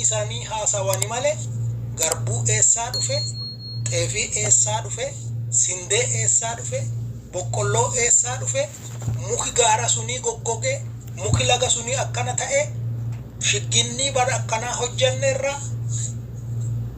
afani isaanii haasawani malee garbuu eessaa dhufe, xeefii eessaa dhufe, sindee eessaa dhufe, boqqolloo eessaa dhufe, muki gaara sunii goggogee, muki laga sunii akkana ta'e, shigginnii bara akkanaa hojjanneerra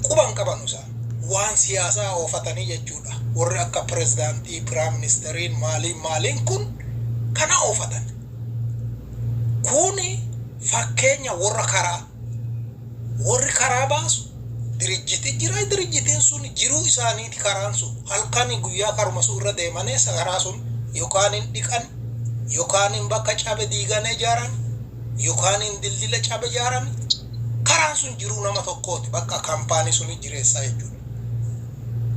quban qaban isaa waan siyaasaa oofatanii jechuudha. Warri akka pirezidaantii, piraayim ministeriin maaliin kun kana oofatan. Kuni fakkeenya warri karaa baasu dirijjiti jira. Dirijjitiin sun jiruu isaaniiti karaan sun. Halkanii guyyaa karuma sun irra deemanii karaa sun yookaan hin dhiqan, yookaan hin bakka cabe diiganii ijaaran, yookaan hin dildila cabe ijaaran. Karaan sun jiruu nama tokkooti. Bakka kaampaanii suni jireessaa jechuudha.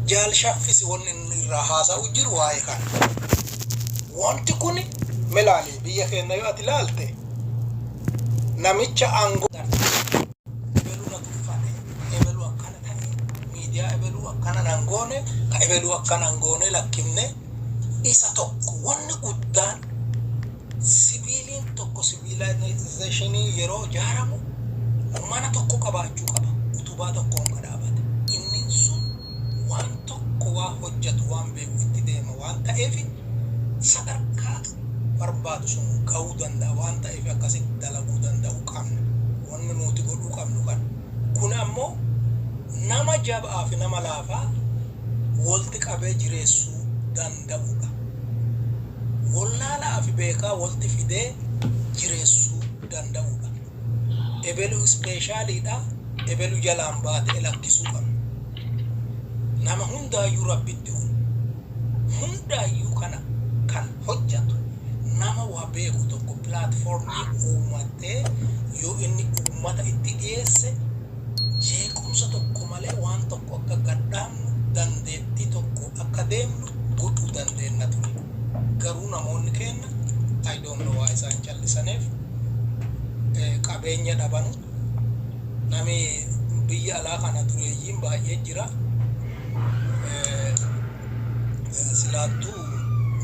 Jaal Shaffisi wanni inni irraa haasa'u jiru waa'ee kana. Wanti kun melaalee biyya keenya yoo ati ilaalte namicha aangoo ebeluu na tuffate, ebeluu akkana ta'e, miidiyaa ebeluu akkana nangoone, ka ebeluu akkana nangoone lakkifne isa tokko wanni guddaan sibiiliin tokko siviilaayizeeshinii yeroo ijaaramu mana tokko qabaachuu qaba. Utubaa tokkoon qadaabate. Inni sun waan tokko waa hojjetu waan beeku itti deema waan ta'eef sadarkaa barbaadu sun ga'uu danda'a waan ta'eef akkasitti dalaguu danda'u qabna. Wanni nuti godhuu qabnu kan. Kun ammoo nama jabaa fi nama laafaa walitti qabee jireessuu danda'udha. Wallaalaa fi beekaa walitti fidee jireessuu danda'udha. Ebelu speeshaaliidha. Ebelu jalaan baatee lakkisuu qabna. Nama hundaayyuu rabbitti hundaayyuu kana kan hojjetu nama waa beeku tokko pilaatfoormii uummatee yoo inni uummata itti dhiyeesse jeequmsa tokko malee waan tokko akka gadhaamnu dandeettii tokko akka deemnu godhuu dandeenya ture. Garuu namoonni keenya I don't know waa isaan callisaniif qabeenya dhabanu. Nami biyya alaa kana dureeyyiin baay'ee jira. Silaattuu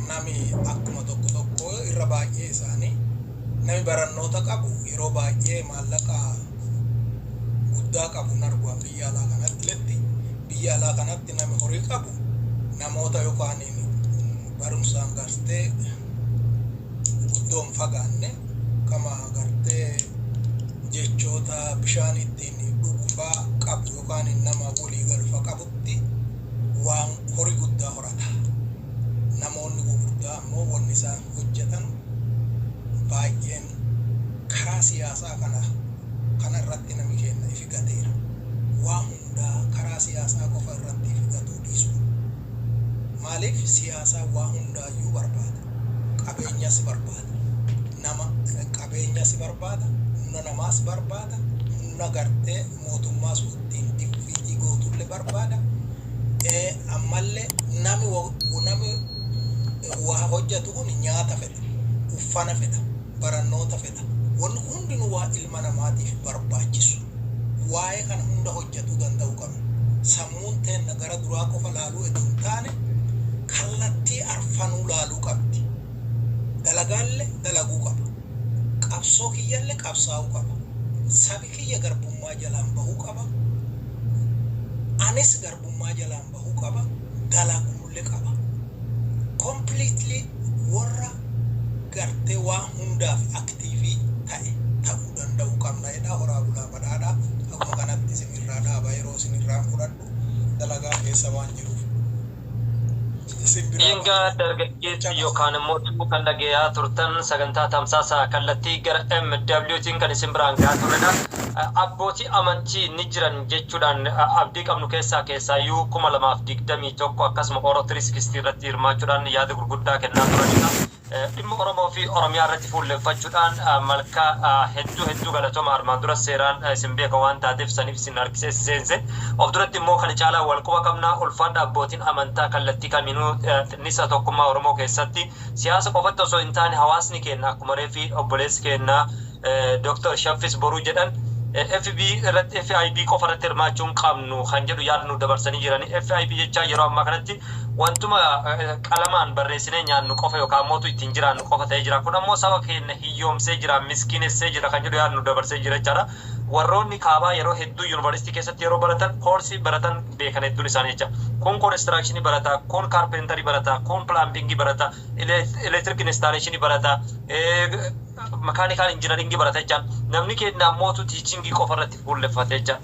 nami akkuma tokko irra baay'ee isaanii nami barannoota qabu yeroo baay'ee maallaqa guddaa qabu nargua biyya alaa kanatti letti. Biyya alaa kanatti nami horii qabu namoota yookaan barumsaan gartee guddoon fagaanne kama gartee jechoota bishaan ittiin dhugufaa qabu yookaan nama walii galfa qabutti waan horii guddaa horata. Namoonni gurguddaa ammoo wanni isaan hojjetan baay'een karaa siyaasaa kana irratti nami kenna ifi gateera. Waan hundaa karaa siyaasaa qofa irratti ifi gatuu dhiisu. Maaliif siyaasaa waan hundaayyuu barbaada. Qabeenyas barbaada. Nama qabeenyas barbaada. Humna namaas barbaada. Humna gartee mootummaas ittiin dhiibbaa gootulle barbaada. Ammallee nami waa hojjetu kun nyaata fedha, uffana fedha, barannoota fedha. Wanni hundinuu waa ilma namaatiif barbaachisu. Waa'ee kana hunda hojjetuu danda'u qabna. Sammuun teenna gara duraa qofa laaluu eduu hin taane kallattii arfanuu laaluu qabdi. Dalagaalle dalaguu qaba. Qabsoo kiyyallee qabsaa'uu qaba. Sabi kiyya garbummaa jalaan bahuu qaba. Anis garbummaa jalaan bahuu qaba. Dalaguullee qaba. Completely warra gartee waan hundaaf aktiivii ta'e ta'uu danda'u qabna jedha. Horaa bulaa badhaadhaa akkuma kanatti isinirraa dhaaba yeroo isinirraa fudhadhu dalagaa keessa waan jiruuf. Inga dargaggeessi yookaan immoo kan dhagayaa turtan sagantaa tamsaasa kallattii gara MWtiin kan isin biraan gahaa turedha. Abbootii amantii ni jiran jechuudhaan abdii qabnu keessaayyuu 2021 akkasuma Orootiriskistii irratti hirmaachuudhaan yaada gurguddaa kennaa turanidha. Dhimma Oromoo fi Oromiyaa irratti fuulleffachuudhaan malkaa hedduu galatooma armaan dura seeraan isin beeka waan taateef saniif isin harkisee seense. Of duratti immoo kan caalaa wal quba qabnaa ulfaadha abbootiin amantaa kallattii kaminuu nisa tokkummaa Oromoo keessatti siyaasa qofatti osoo hin taane hawaasni keenya akkuma reefi obboleessi keenya Dr. Shaffis Boruu jedhan FB irratti FIB qofa irratti hirmaachuun qabnu kan jedhu yaadnu dabarsanii jiranii FIB jecha yeroo ammaa kanatti wantuma qalamaan barreessinee nyaannu qofa yookaan mootu ittiin jiraannu qofa ta'ee jira. Kun ammoo saba keenya hiyyoomsee jira, miskiinessee jira kan jedhu yaadnu dabarsee jira jechaadha. Warroonni kaabaa yeroo hedduu yuunivarsiitii keessatti yeroo baratan koorsii baratan beekan hedduun isaanii jecha. Kun koonistirakshinii barataa, kun kaarpentarii barataa, kun pilaampingii barataa, elektrik instaaleeshinii barataa, makaanikaal injinaringii barataa jecha. Namni keenya ammootu tiichingii qofa irratti fuulleffate jecha.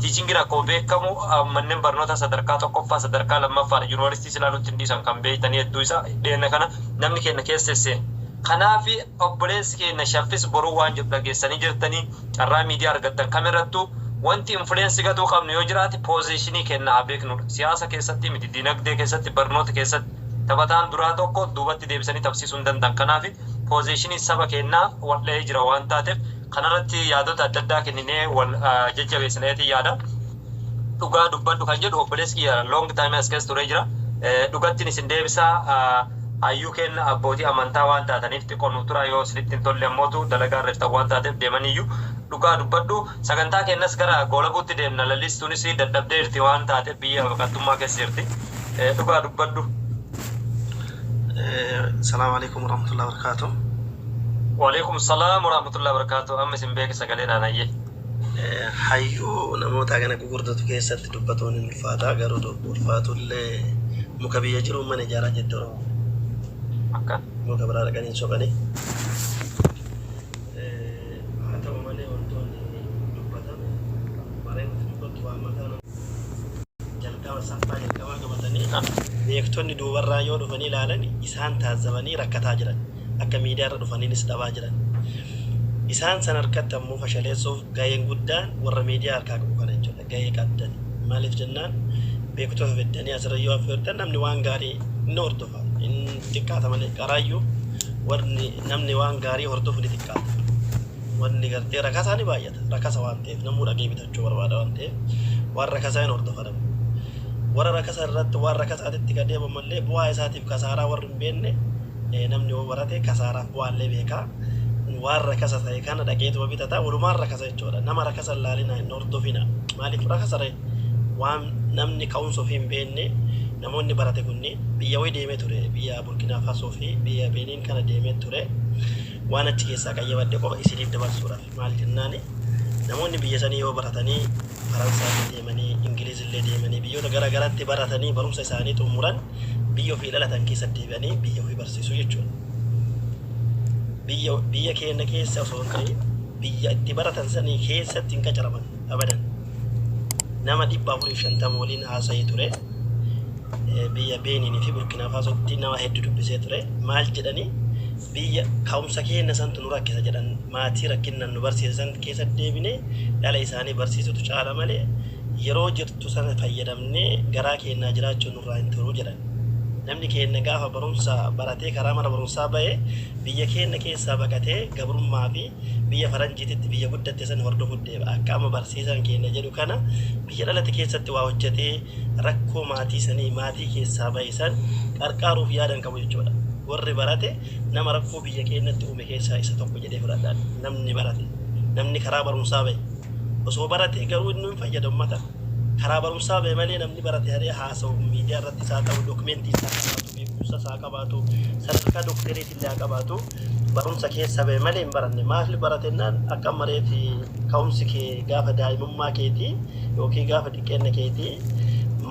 Tiichingiin akkuma beekamu manneen barnoota sadarkaa tokkoffaa sadarkaa lammaffaa yuunivarsiitii silaa nutti hin dhiisan kan beektanii hedduu isaa dheena kana namni keenya keessesseen. Kanaaf obboleessi keenya shaffis boruu waan jedhu dhageessanii jirtanii carraa miidiyaa argattan kamirrattuu wanti influensi gatuu qabnu yoo jiraate pooziishinii keenya haa beeknudha. Siyaasa keessatti miti dinagdee keessatti barnoota keessatti taphataan duraa tokko duubatti deebisanii taphsiisuu hin danda'an. Kanaaf pooziishinii saba keenyaa wal'ee jira waan taateef kanarratti yaadota adda addaa kenninee wal jajjabeessineeti yaada. Dhugaa dubbadhu kan jedhu obboleessi kiyya long time as keessa turee jira. Dhugattiin isin deebisaa ayyuu kenna abbootii amantaa waan taataniif xiqqoon tura yoo isinitti hin tolle ammootu dalagaa irratti waan taateef deemaniyyuu dhugaa dubbadhu. Sagantaa kennas gara goolabuutti deemna lallistuunis dadhabdee jirti waan taateef biyya baqattummaa keessa jirti. Dhugaa dubbadhu. Assalamu alaikum warahmatullahi wabarakatuh. Waalaikum salaam warahmatullahi wabarakatuh. Amma isin beeki sagaleedhaan ayyee. Hayyuu namoota kana gurguddatu keessatti dubbatoon hin ulfaataa garuu ulfaatullee muka biyya jiru mana ijaaraa jette Oromoo. Akka muka biraa dhaqanii soqanii. Haa ta'u malee wantoonni dubbatan bareeduuf dubbatu waan mataan jalqaba saffaa jalqabaa qabatanii beektonni duubarraa yoo dhufanii ilaalan isaan taasisanii rakkataa jiran akka miidiyaarra dhufaniinis dhabaa jiran. Isaan san harkatti ammoo fashaleessuuf gaheen guddaan warra miidiyaa harkaa qabu kana jechuudha. Gahee qabdan maaliif jennaan beektota fiddanii asirra yoo affeertan namni waan gaarii inni hordofa. Inni xiqqaata malee qaraayyuu warri namni waan gaarii hordofu ni xiqqaata. Wanni gartee rakkasaa ni baay'ata. Rakkasa waan ta'eef namuu dhagee bitachuu barbaada waan ta'eef waan rakkasaa hin hordofa dhabu. Warra rakkasa irratti waan rakkasaatitti gadeema malee bu'aa isaatiif kasaaraa warri hin beekne namni yoo barate kasaaraaf bu'aallee beekaa. Waan rakkasa ta'e kana dhaqeetuma bitata walumaan rakkasa jechuudha. Nama rakkasa ilaalina hin hordofina. Maaliif rakkasa waan namni ka'umsa ofii hin beekne namoonni barate kunni biyya wayii deemee ture. Biyya Burkina Faso fi biyya Benin kana deemee ture. Waan achi keessaa qayyabadde qofa isiniif dabarsuudhaaf. Maal jennaani namoonni biyya sanii yoo baratanii Faransaatti deemanii Ingilizillee deemanii biyyoota garaa garaatti baratanii barumsa isaanii xumuran biyya ofii dhalatan keessatti deebi'anii biyya ofii barsiisuu jechuudha. Biyya keenya keessa osoo hin ta'in biyya itti baratan sanii keessatti hin qacaraman abadan. Nama 450 waliin haasa'ee ture. Biyya Benin fi Burkina Fasotti nama hedduu dubbisee ture. Maal jedhanii biyya ka'umsa keenya santu nu rakkisa jedhan maatii rakkinnan nu barsiisan keessatti deebinee dhala isaanii barsiisutu caala malee yeroo jirtu sana fayyadamnee garaa keenyaa jiraachuun nurraa hin turuu jedhan. Namni keenya gaafa barumsa baratee karaa mana barumsaa ba'ee biyya keenya keessaa baqatee gabrummaa fi biyya faranjiititti biyya guddatte san hordofuuf deema. Akka amma barsiisan keenya jedhu kana biyya dhalate keessatti waa hojjetee rakkoo maatii sanii maatii keessaa ba'e san qarqaaruuf yaadan qabu jechuudha. Warri barate nama rakkoo biyya keenyatti uume keessaa isa tokko jedhee fudhadhaan. Namni barate namni karaa barumsaa ba'e osoo barate garuu inni hin fayyadamu mata. Karaa barumsaa ba'e malee namni barate haree haasa'u miidiyaa irratti isaa ta'u dookumentii isaa qabaatu beekumsa isaa qabaatu sadarkaa dooktereetii illee qabaatu barumsa keessa ba'e malee hin baranne. Maaliif baratennaan akka mareeti ka'umsi kee gaafa daa'imummaa keetii yookiin gaafa xiqqeenna keetii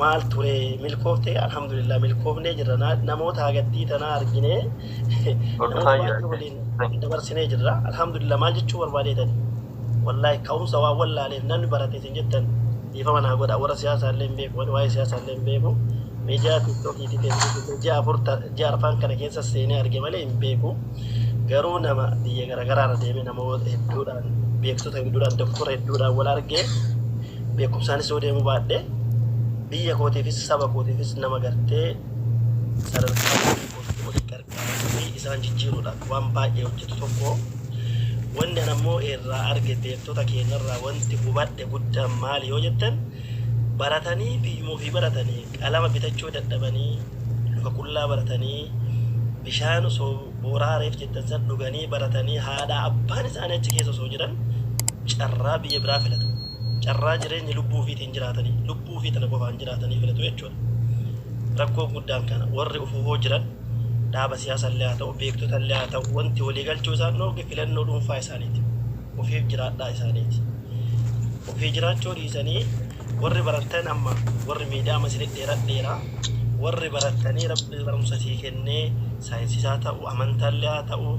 maal ture milkooftee alhamdulillah milkoofnee jirra namoota hagattii tanaa arginee namoota waliin dabarsinee jirra alhamdulillah maal jechuu barbaadeetani wallahi ka'umsa waa wallaaleef namni barate isin jettan dhiifama naa godha warra siyaasaa illee hin beeku waa'ee siyaasaa illee hin beeku miidiyaa tiiktookii fi ji'a arfaan kana keessa seenee arge malee hin beeku garuu nama biyya garaagaraa irra deemee namoota hedduudhaan beektota hedduudhaan doktora hedduudhaan wal argee beekumsaanis yoo deemuu baadhee biyya kootiifis saba kootiifis nama gartee sadarkaa kootii gargaaruu isaan jijjiiruudhaaf waan baay'ee hojjetu tokko wanni ammoo irraa arge beektota keenyarraa wanti hubadhe guddaan maali yoo jettan baratanii biyyumoo fi baratanii qalama bitachuu dadhabanii luka qullaa baratanii bishaan osoo booraareef jettan san dhuganii baratanii haadha abbaan isaanii achi keessa osoo jiran carraa biyya biraa filatu. Carraa jireenya lubbuu ofiitiin jiraatanii lubbuu ofii tana qofaan jiraatanii filatu jechuudha. Rakkoo guddaan kana warri ufufoo jiran dhaaba siyaasallee haa ta'u beektotallee haa ta'u wanti waliigalchuu isaan dhooge filannoo dhuunfaa isaaniiti. Ofiif jiraadhaa isaaniiti. Ofii jiraachuu dhiisanii warri baratan amma warri miidiyaa masii dheeraa warri baratanii rabbi barumsa sii kennee saayinsisaa ta'u amantaallee haa ta'u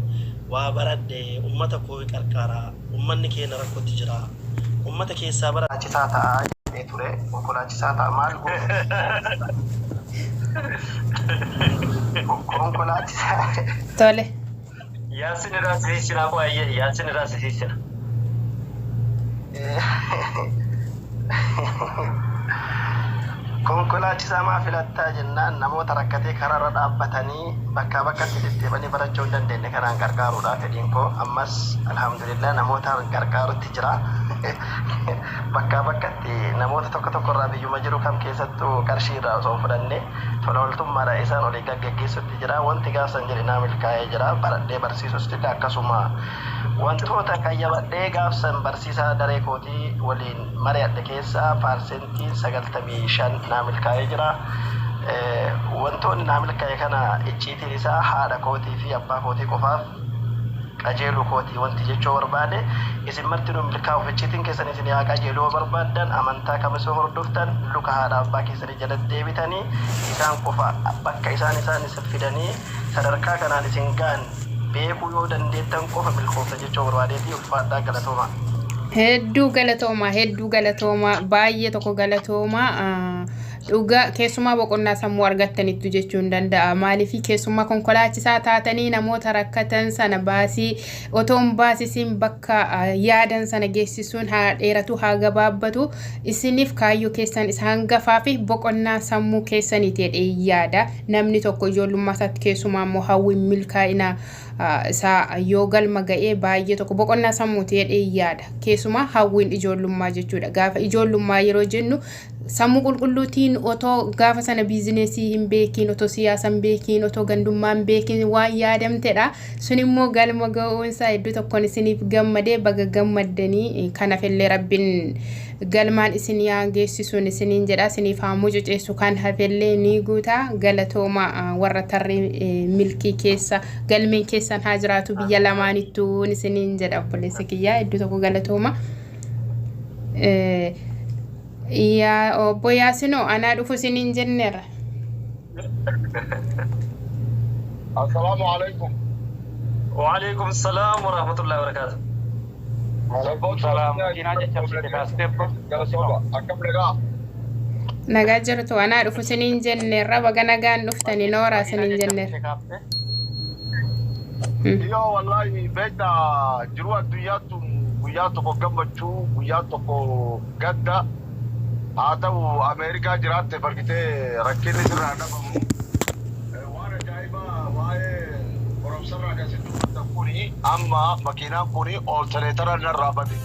waa baradhe ummata koo qarqaaraa ummanni keenya rakkootti jira ummata keessaa baraachisaa ta'a jedhee ture konkolaachisaa ta'a maal konkolaachisaa tole Yaasin irraa siisina qo'ayyee Yaasin irraa siisina. konkolaachisaa maa filattaa jennaan namoota rakkatee karaarra dhaabbatanii bakkaa bakkatti deddeebanii barachuu hin dandeenye kanaan gargaaruudhaaf fedhiin koo ammas alhamdulillah namoota gargaarutti jira bakkaa bakkatti namoota tokko irraa biyyuma jiru kam keessattuu qarshii irraa osoo fudhanne tola ooltummaadha isaan olii gaggeessutti jira wanti gaafsan jedhinaa milkaa'ee jira baradhee barsiisusti akkasuma wantoota qayyabadhee gaafsan barsiisaa daree kootii waliin mari'adhe keessaa parsentii 95 naa milkaa'ee jira. Wantoonni naa milkaa'e kana icciitiin isaa haadha kootii fi abbaa kootii qofaaf qajeeluu kootii wanti jechuu barbaade isin martinuu milkaa'uuf icciitiin keessan isin yaa qajeeluu barbaaddan amantaa kamisoo hordoftan luka haadha abbaa keessanii jala deebitanii isaan qofa bakka isaan isin fidanii sadarkaa kanaan isin ga'an beekuu yoo dandeettan qofa milkoofta jechuu barbaadeetii ulfaadhaa galatooma. Hedduu galatooma baay'ee tokko galatooma dhugaa keessumaa boqonnaa sammuu argattanitti jechuun danda'a maaliif keessumaa konkolaachisaa taatanii namoota rakkatan sana baasii otoon baasisiin bakka yaadan sana geessisuun haa dheeratu haa gabaabbatu isiniif kaayyoo keessan isa hangafaa fi boqonnaa sammuu keessaniiti jedhee yaada namni tokko ijoollummaa isaatti keessumaa immoo hawwiin milkaa'ina isaa yoo galma ga'ee baay'ee tokko boqonnaa sammuuti jedhee yaada keessumaa hawwiin ijoollummaa jechuudha gaafa ijoollummaa yeroo jennu sammuu qulqulluutiin otoo gaafa sana biizineesii hin beekiin otoo siyaasa hin beekiin otoo gandummaa hin beekiin waan yaadamtedha sun immoo galma ga'uunsaa hedduu tokkoon isiniif gammadee baga gammaddanii kanaafillee rabbiin galmaan isin yaa geessisuun isiniin jedha isiniif haa mucuceessu kan hafillee ni guuta galatooma warra tarree milkii keessa galmeen keessan haa jiraatu biyya lamaanittuu isiniin jedha obboleessi kiyyaa hedduu tokko galatooma. Ya obbo Yaasino anaa dhufu isiniin jenneera. Assalaamu alaykum. Wa alaykum salaam wa rahmatullahi wa barakatuh. Waalaikum salaam. Kinaa jechisiite kaastebba. Akkam nagaa. Nagaa jirtu anaa dhufu isiniin jenneera baga nagaan dhuftanii nooraa isiniin jenneera. Yoo wallahi beekta jiru addunyaattu guyyaa tokko gammachuu guyyaa tokko gadda haa ta'u Ameerikaa jiraatte bargitee rakkinni sirraa dhabamu waan ajaa'ibaa waa'ee qoromsarraa akkasitti dubbatan kuni amma makiinaan kuni oltaleetara narraa bade.